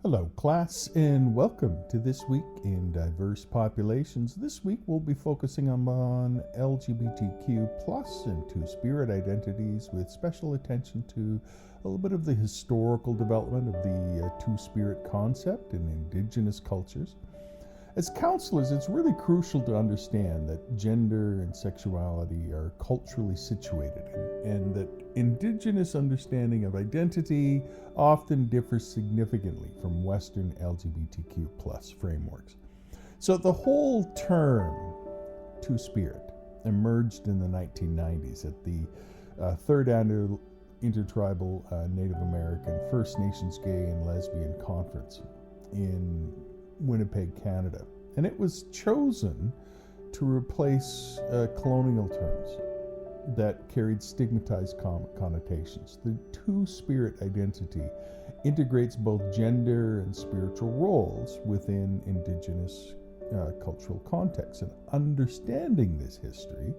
Hello, class, and welcome to This Week in Diverse Populations. This week we'll be focusing on LGBTQ plus and Two-Spirit identities with special attention to a little bit of the historical development of the Two-Spirit concept in Indigenous cultures. As counselors, it's really crucial to understand that gender and sexuality are culturally situated and that Indigenous understanding of identity often differs significantly from Western LGBTQ plus frameworks. So the whole term Two-Spirit emerged in the 1990s at the Third Annual Intertribal Native American First Nations Gay and Lesbian Conference in Winnipeg, Canada. And it was chosen to replace colonial terms that carried stigmatized connotations. The Two-Spirit identity integrates both gender and spiritual roles within Indigenous cultural contexts. And understanding this history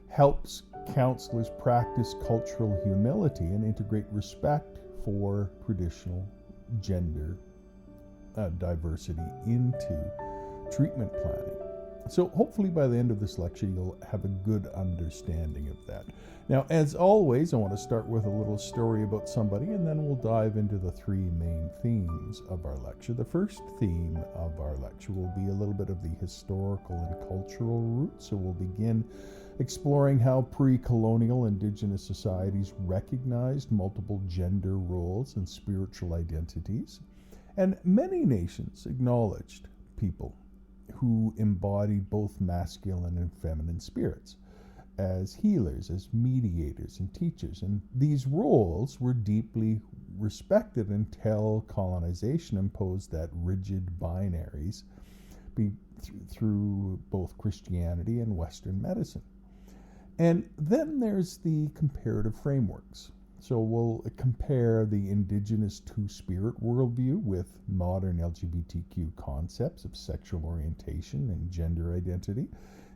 helps counselors practice cultural humility and integrate respect for traditional gender diversity into treatment planning. So hopefully by the end of this lecture you'll have a good understanding of that. Now, as always, I want to start with a little story about somebody, and then we'll dive into the three main themes of our lecture. The first theme of our lecture will be a little bit of the historical and cultural roots. So we'll begin exploring how pre-colonial Indigenous societies recognized multiple gender roles and spiritual identities. And many nations acknowledged people who embodied both masculine and feminine spirits as healers, as mediators, and teachers. And these roles were deeply respected until colonization imposed that rigid binaries through both Christianity and Western medicine. And then there's the comparative frameworks. So we'll compare the Indigenous Two-Spirit worldview with modern LGBTQ concepts of sexual orientation and gender identity.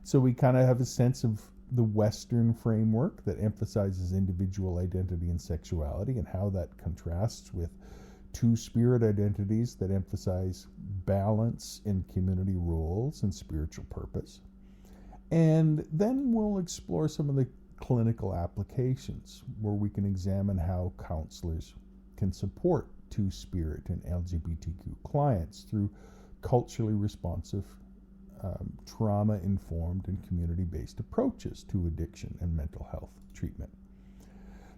So we kind of have a sense of the Western framework that emphasizes individual identity and sexuality and how that contrasts with Two-Spirit identities that emphasize balance in community roles and spiritual purpose. And then we'll explore some of the clinical applications where we can examine how counselors can support Two-Spirit and LGBTQ clients through culturally responsive, trauma-informed, and community-based approaches to addiction and mental health treatment.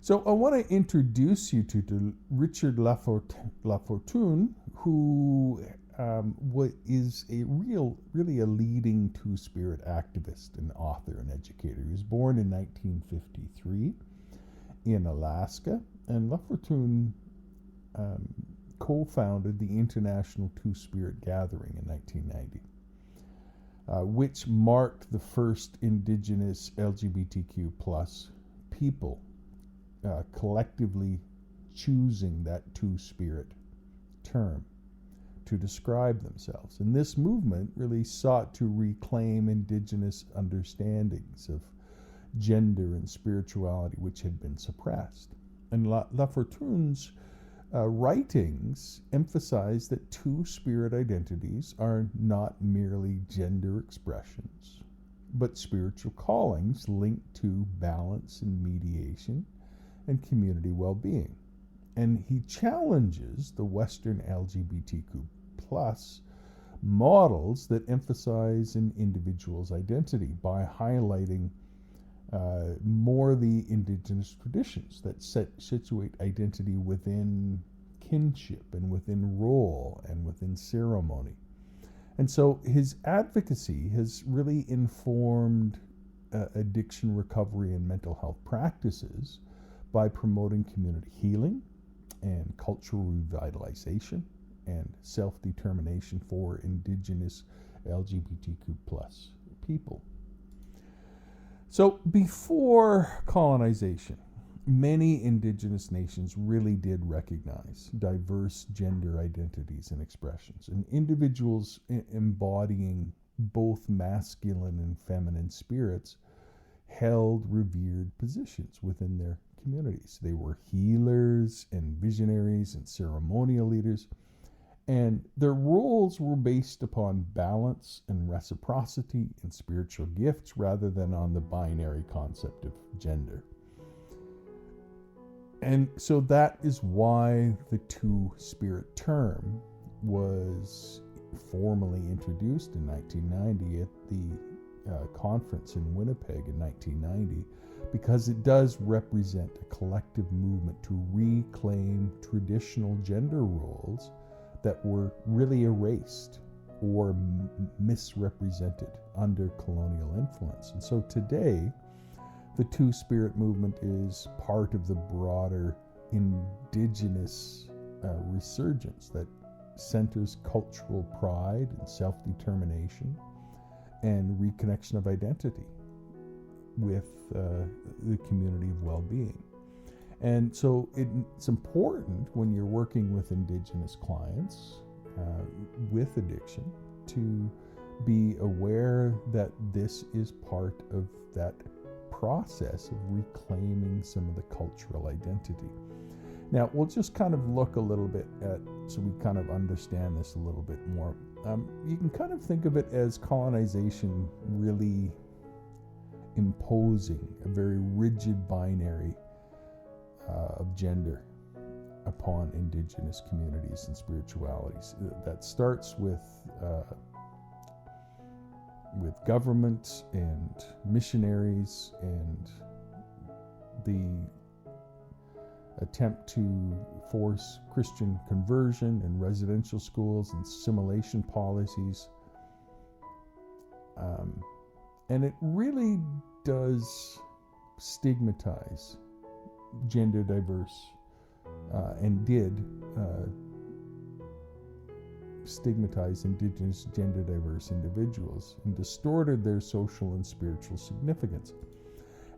So I want to introduce you to Richard Lafortune, who is really a leading Two-Spirit activist and author and educator. He was born in 1953 in Alaska, and Lafortune co-founded the International Two-Spirit Gathering in 1990, which marked the first Indigenous LGBTQ plus people collectively choosing that Two-Spirit term to describe themselves. And this movement really sought to reclaim Indigenous understandings of gender and spirituality which had been suppressed. And Lafortune's writings emphasize that Two-Spirit identities are not merely gender expressions, but spiritual callings linked to balance and mediation and community well-being. And he challenges the Western LGBTQ plus models that emphasize an individual's identity by highlighting more the Indigenous traditions that situate identity within kinship and within role and within ceremony. And so his advocacy has really informed addiction recovery and mental health practices by promoting community healing and cultural revitalization and self-determination for Indigenous LGBTQ plus people. So before colonization, many Indigenous nations really did recognize diverse gender identities and expressions, and individuals embodying both masculine and feminine spirits held revered positions within their communities. They were healers and visionaries and ceremonial leaders, And their roles were based upon balance and reciprocity and spiritual gifts rather than on the binary concept of gender. And so that is why the two-spirit term was formally introduced in 1990 at the conference in Winnipeg in 1990, because it does represent a collective movement to reclaim traditional gender roles that were really erased or misrepresented under colonial influence. And so today, the two-spirit movement is part of the broader Indigenous resurgence that centers cultural pride and self-determination and reconnection of identity with the community of well-being. And so it's important when you're working with Indigenous clients with addiction to be aware that this is part of that process of reclaiming some of the cultural identity. Now, we'll just kind of look a little bit at, so we kind of understand this a little bit more. You can kind of think of it as colonization really imposing a very rigid binary of gender upon Indigenous communities and spiritualities. That starts with government and missionaries and the attempt to force Christian conversion in residential schools and assimilation policies. And it really does stigmatize gender diverse and did stigmatize Indigenous gender diverse individuals and distorted their social and spiritual significance.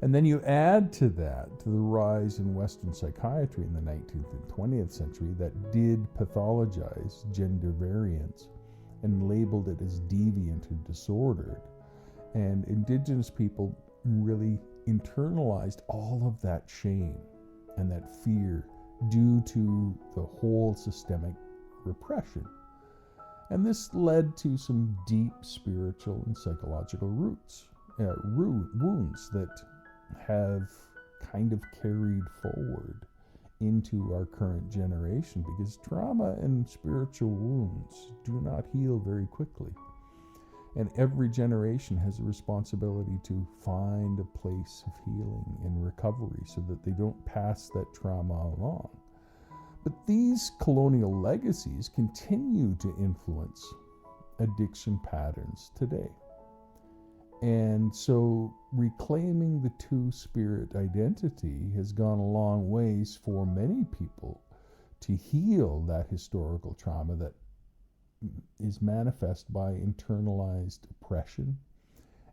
And then you add to that, to the rise in Western psychiatry in the 19th and 20th century that did pathologize gender variance and labeled it as deviant and disordered. And Indigenous people really internalized all of that shame and that fear due to the whole systemic repression. And this led to some deep spiritual and psychological wounds that have kind of carried forward into our current generation, because trauma and spiritual wounds do not heal very quickly. And every generation has a responsibility to find a place of healing and recovery so that they don't pass that trauma along. But these colonial legacies continue to influence addiction patterns today. And so reclaiming the two-spirit identity has gone a long ways for many people to heal that historical trauma that is manifest by internalized oppression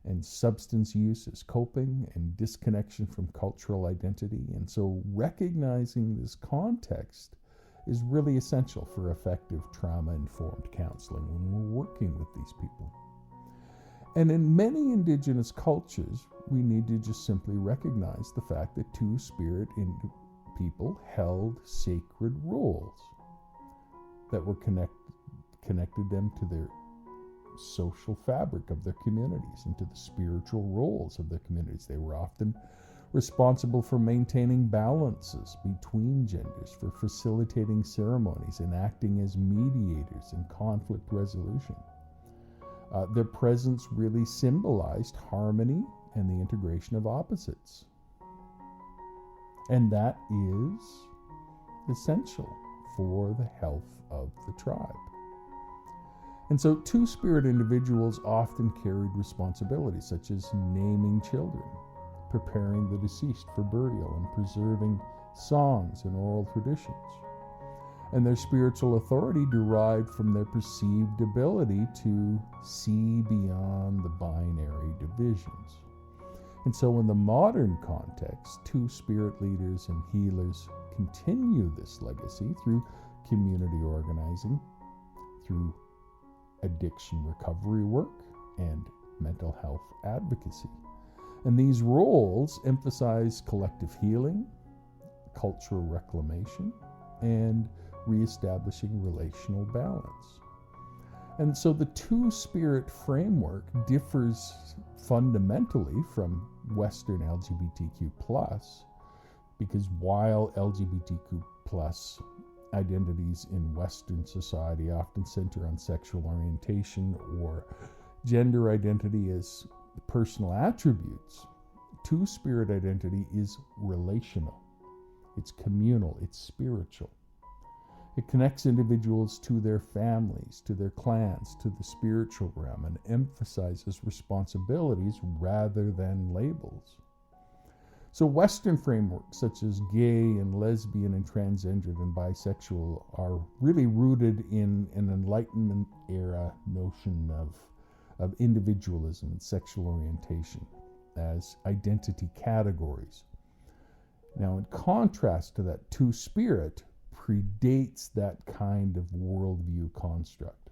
and substance use as coping and disconnection from cultural identity. And so recognizing this context is really essential for effective trauma-informed counseling when we're working with these people. And in many Indigenous cultures, we need to just simply recognize the fact that two-spirit people held sacred roles that were connected them to their social fabric of their communities and to the spiritual roles of their communities. They were often responsible for maintaining balances between genders, for facilitating ceremonies and acting as mediators in conflict resolution. Their presence really symbolized harmony and the integration of opposites. And that is essential for the health of the tribe. And so two-spirit individuals often carried responsibilities such as naming children, preparing the deceased for burial, and preserving songs and oral traditions. And their spiritual authority derived from their perceived ability to see beyond the binary divisions. And so in the modern context, two-spirit leaders and healers continue this legacy through community organizing, through addiction recovery work, and mental health advocacy. And these roles emphasize collective healing, cultural reclamation, and reestablishing relational balance. And so the two-spirit framework differs fundamentally from Western LGBTQ+, because while LGBTQ+ identities in Western society often center on sexual orientation or gender identity as personal attributes, two-spirit identity is relational. It's communal, it's spiritual. It connects individuals to their families, to their clans, to the spiritual realm, and emphasizes responsibilities rather than labels. So Western frameworks such as gay and lesbian and transgendered and bisexual are really rooted in an Enlightenment era notion of individualism and sexual orientation as identity categories. Now, in contrast to that, two-spirit predates that kind of worldview construct,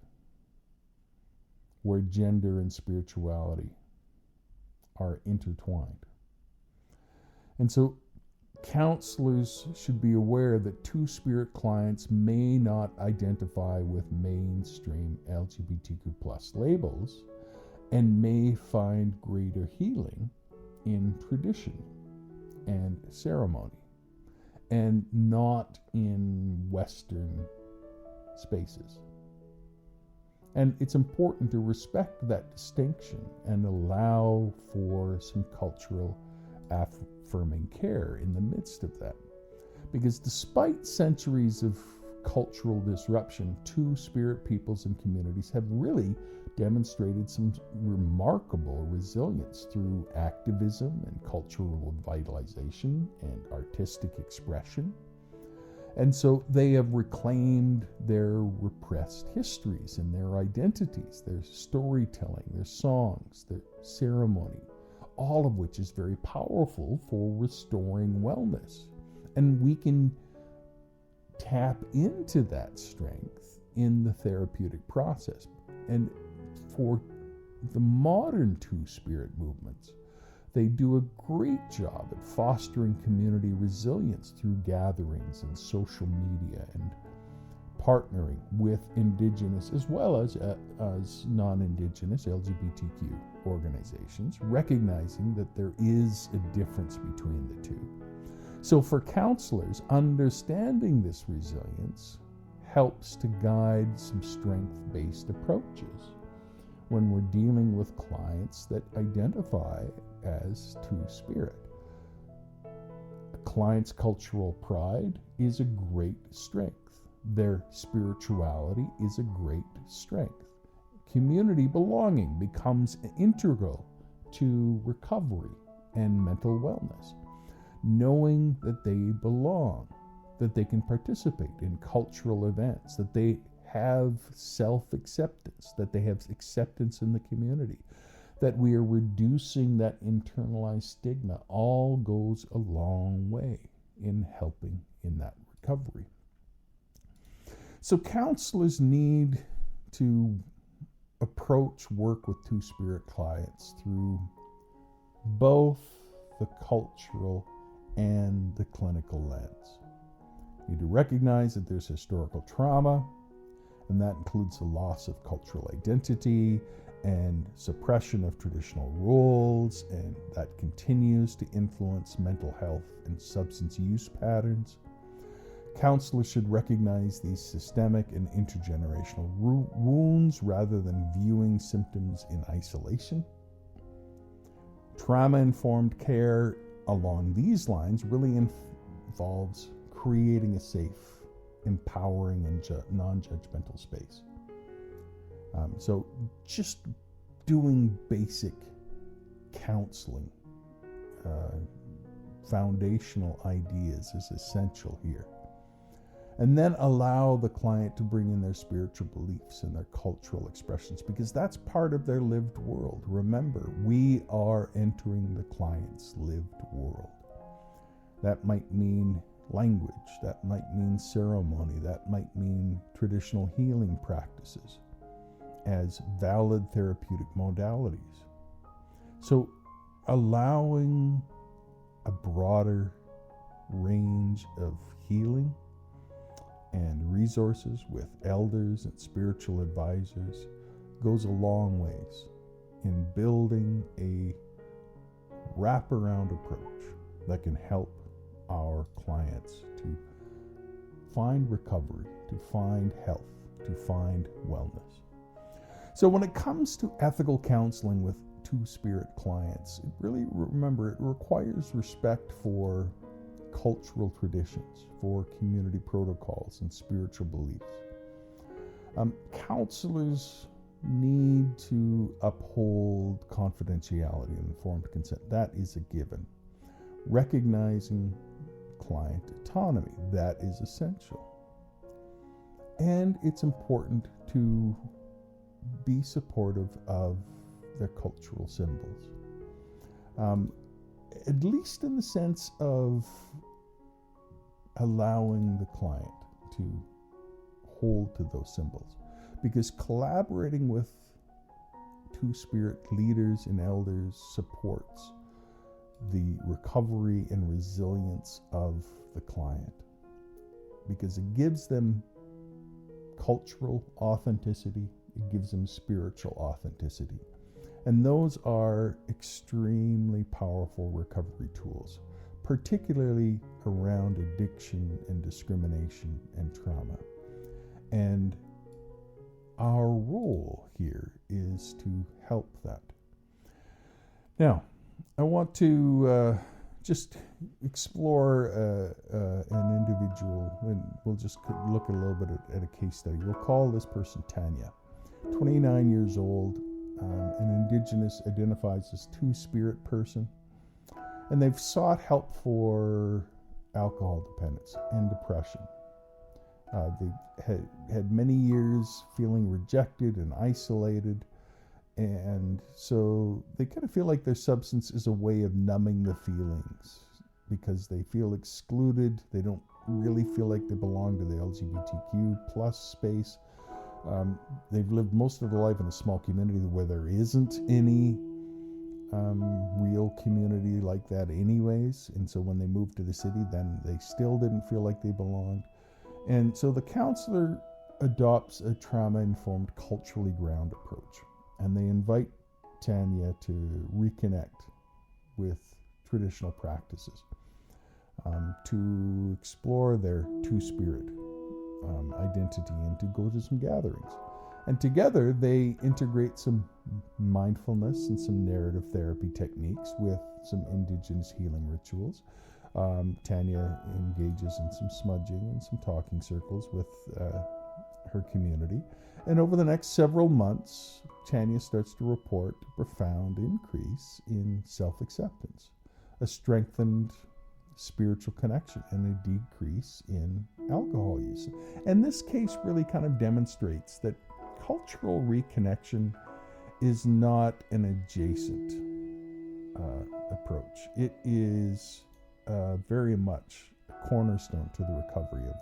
where gender and spirituality are intertwined. And so counselors should be aware that two-spirit clients may not identify with mainstream LGBTQ+ labels and may find greater healing in tradition and ceremony, and not in Western spaces. And it's important to respect that distinction and allow for some cultural affirming care in the midst of that. Because despite centuries of cultural disruption, two-spirit peoples and communities have really demonstrated some remarkable resilience through activism and cultural vitalization and artistic expression. And so they have reclaimed their repressed histories and their identities, their storytelling, their songs, their ceremony, all of which is very powerful for restoring wellness. And we can tap into that strength in the therapeutic process. And for the modern two-spirit movements, they do a great job at fostering community resilience through gatherings and social media and partnering with Indigenous as well as non-Indigenous LGBTQ organizations, recognizing that there is a difference between the two. So for counselors, understanding this resilience helps to guide some strength-based approaches when we're dealing with clients that identify as two-spirit. A client's cultural pride is a great strength. Their spirituality is a great strength. Community belonging becomes integral to recovery and mental wellness. Knowing that they belong, that they can participate in cultural events, that they have self-acceptance, that they have acceptance in the community, that we are reducing that internalized stigma, all goes a long way in helping in that recovery. So counselors need to approach work with two-spirit clients through both the cultural and the clinical lens. You need to recognize that there's historical trauma, and that includes the loss of cultural identity and suppression of traditional roles, and that continues to influence mental health and substance use patterns. Counselors should recognize these systemic and intergenerational wounds rather than viewing symptoms in isolation. Trauma-informed care along these lines really involves creating a safe, empowering, and non-judgmental space. So just doing basic counseling, foundational ideas is essential here. And then allow the client to bring in their spiritual beliefs and their cultural expressions, because that's part of their lived world. Remember, we are entering the client's lived world. That might mean language, that might mean ceremony, that might mean traditional healing practices as valid therapeutic modalities. So allowing a broader range of healing and resources with elders and spiritual advisors goes a long ways in building a wraparound approach that can help our clients to find recovery, to find health, to find wellness. So when it comes to ethical counseling with two-spirit clients, remember, it requires respect for cultural traditions, for community protocols and spiritual beliefs. Counselors need to uphold confidentiality and informed consent. That is a given. Recognizing client autonomy, that is essential. And it's important to be supportive of their cultural symbols, at least in the sense of allowing the client to hold to those symbols, because collaborating with two-spirit leaders and elders supports the recovery and resilience of the client, because it gives them cultural authenticity, it gives them spiritual authenticity. And those are extremely powerful recovery tools, particularly around addiction and discrimination and trauma. And our role here is to help that. Now, I want to just explore an individual, and we'll just look a little bit at a case study. We'll call this person Tanya, 29 years old, an Indigenous, identifies as two-spirit person, and they've sought help for alcohol dependence and depression. They had many years feeling rejected and isolated, and so they kind of feel like their substance is a way of numbing the feelings because they feel excluded. They don't really feel like they belong to the LGBTQ plus space. They've lived most of their life in a small community where there isn't any real community like that anyways. And so when they moved to the city, then they still didn't feel like they belonged. And so the counselor adopts a trauma-informed, culturally ground approach. And they invite Tanya to reconnect with traditional practices, to explore their two-spirit identity, and to go to some gatherings. And together they integrate some mindfulness and some narrative therapy techniques with some Indigenous healing rituals. Tanya engages in some smudging and some talking circles with her community. And over the next several months, Tanya starts to report a profound increase in self-acceptance, a strengthened spiritual connection, and a decrease in alcohol use. And this case really kind of demonstrates that cultural reconnection is not an adjacent approach. It is very much a cornerstone to the recovery of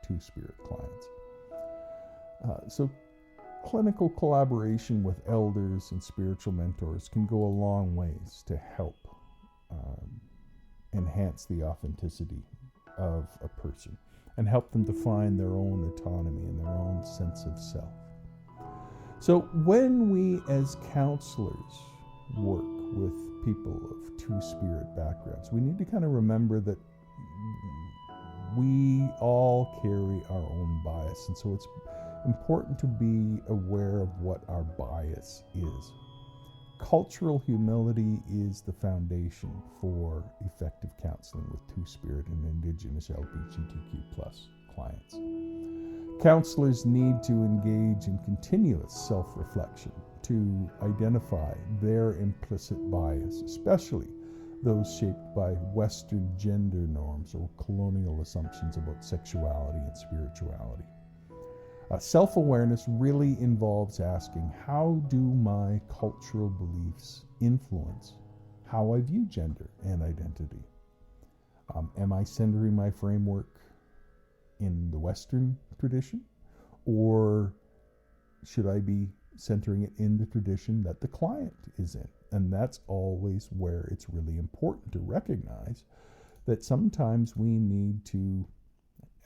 two-spirit clients. So clinical collaboration with elders and spiritual mentors can go a long ways to help enhance the authenticity of a person and help them to find their own autonomy and their own sense of self. So when we as counselors work with people of two-spirit backgrounds, we need to kind of remember that we all carry our own bias, and so it's important to be aware of what our bias is. Cultural humility is the foundation for effective counseling with two-spirit and Indigenous LGBTQ plus clients. Counselors need to engage in continuous self-reflection to identify their implicit bias, especially those shaped by Western gender norms or colonial assumptions about sexuality and spirituality. Self-awareness really involves asking, how do my cultural beliefs influence how I view gender and identity? Am I centering my framework in the Western tradition, or should I be centering it in the tradition that the client is in? And that's always where it's really important to recognize that sometimes we need to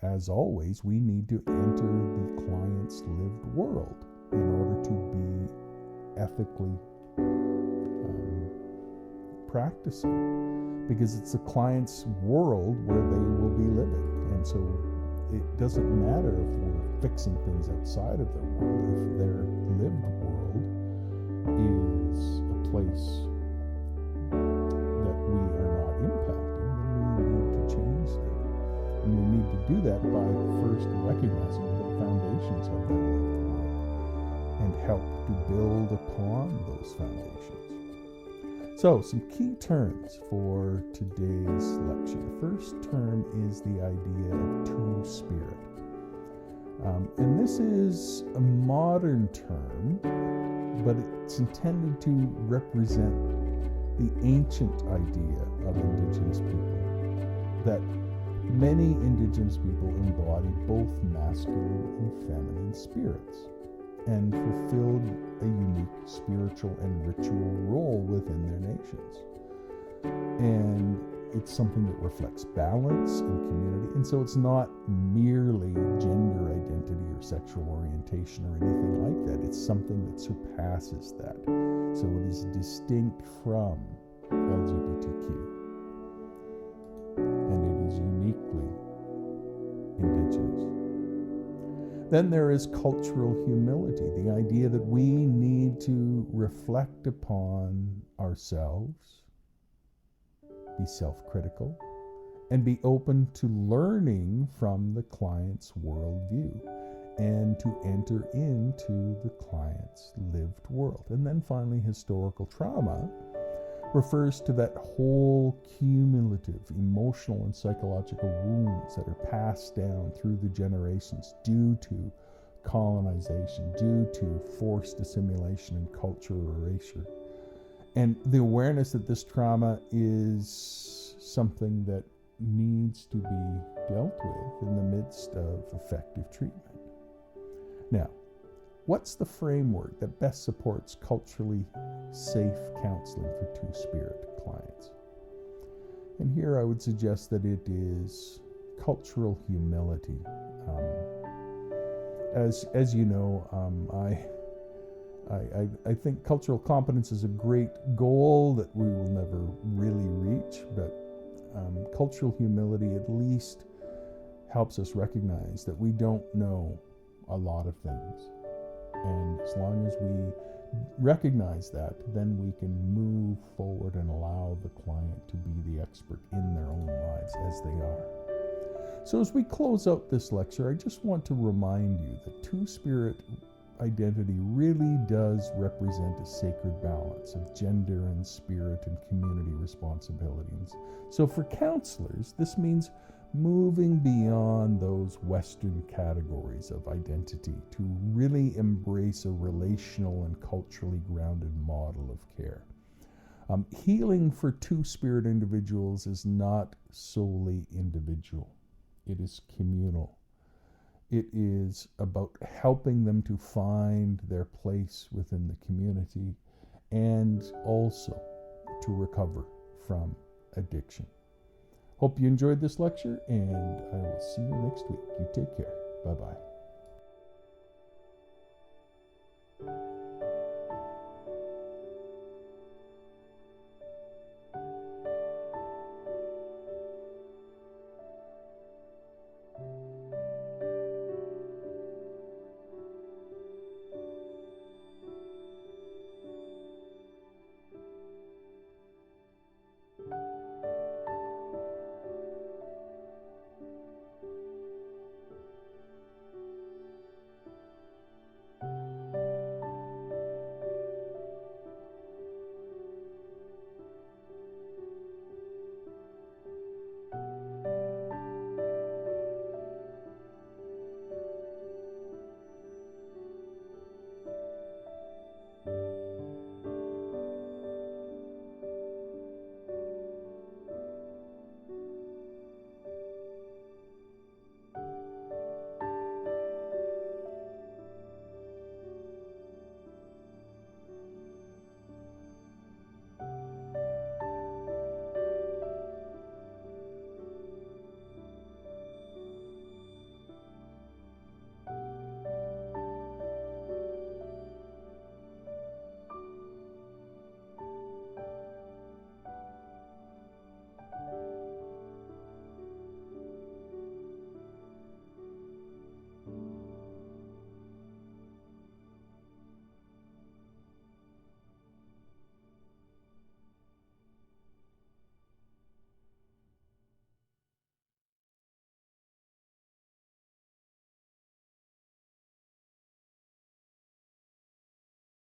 as always, we need to enter the client's lived world in order to be ethically practicing, because it's the client's world where they will be living. And so it doesn't matter if we're fixing things outside of their world. If their lived world is a place that we are not impacting, then we need to change that. And we need to do that by first recognizing the foundations of that lived world and help to build upon those foundations. So, some key terms for today's lecture. The first term is the idea of two-spirit. And this is a modern term, but it's intended to represent the ancient idea of Indigenous people, that many Indigenous people embody both masculine and feminine spirits and fulfilled a unique spiritual and ritual role within their nations. And it's something that reflects balance and community. And so it's not merely gender identity or sexual orientation or anything like that. It's something that surpasses that. So it is distinct from LGBTQ. And it is uniquely Indigenous. Then there is cultural humility, the idea that we need to reflect upon ourselves, be self-critical, and be open to learning from the client's worldview and to enter into the client's lived world. And then finally, historical trauma refers to that whole cumulative emotional and psychological wounds that are passed down through the generations due to colonization, due to forced assimilation and cultural erasure. And the awareness that this trauma is something that needs to be dealt with in the midst of effective treatment. Now, what's the framework that best supports culturally safe counseling for two-spirit clients? And here I would suggest that it is cultural humility. As you know, I think cultural competence is a great goal that we will never really reach, but cultural humility at least helps us recognize that we don't know a lot of things. And as long as we recognize that, then we can move forward and allow the client to be the expert in their own lives as they are. So as we close out this lecture, I just want to remind you that two-spirit identity really does represent a sacred balance of gender and spirit and community responsibilities. So for counselors, this means moving beyond those Western categories of identity to really embrace a relational and culturally grounded model of care. Healing for two-spirit individuals is not solely individual. It is communal. It is about helping them to find their place within the community and also to recover from addiction. Hope you enjoyed this lecture, and I will see you next week. You take care. Bye-bye.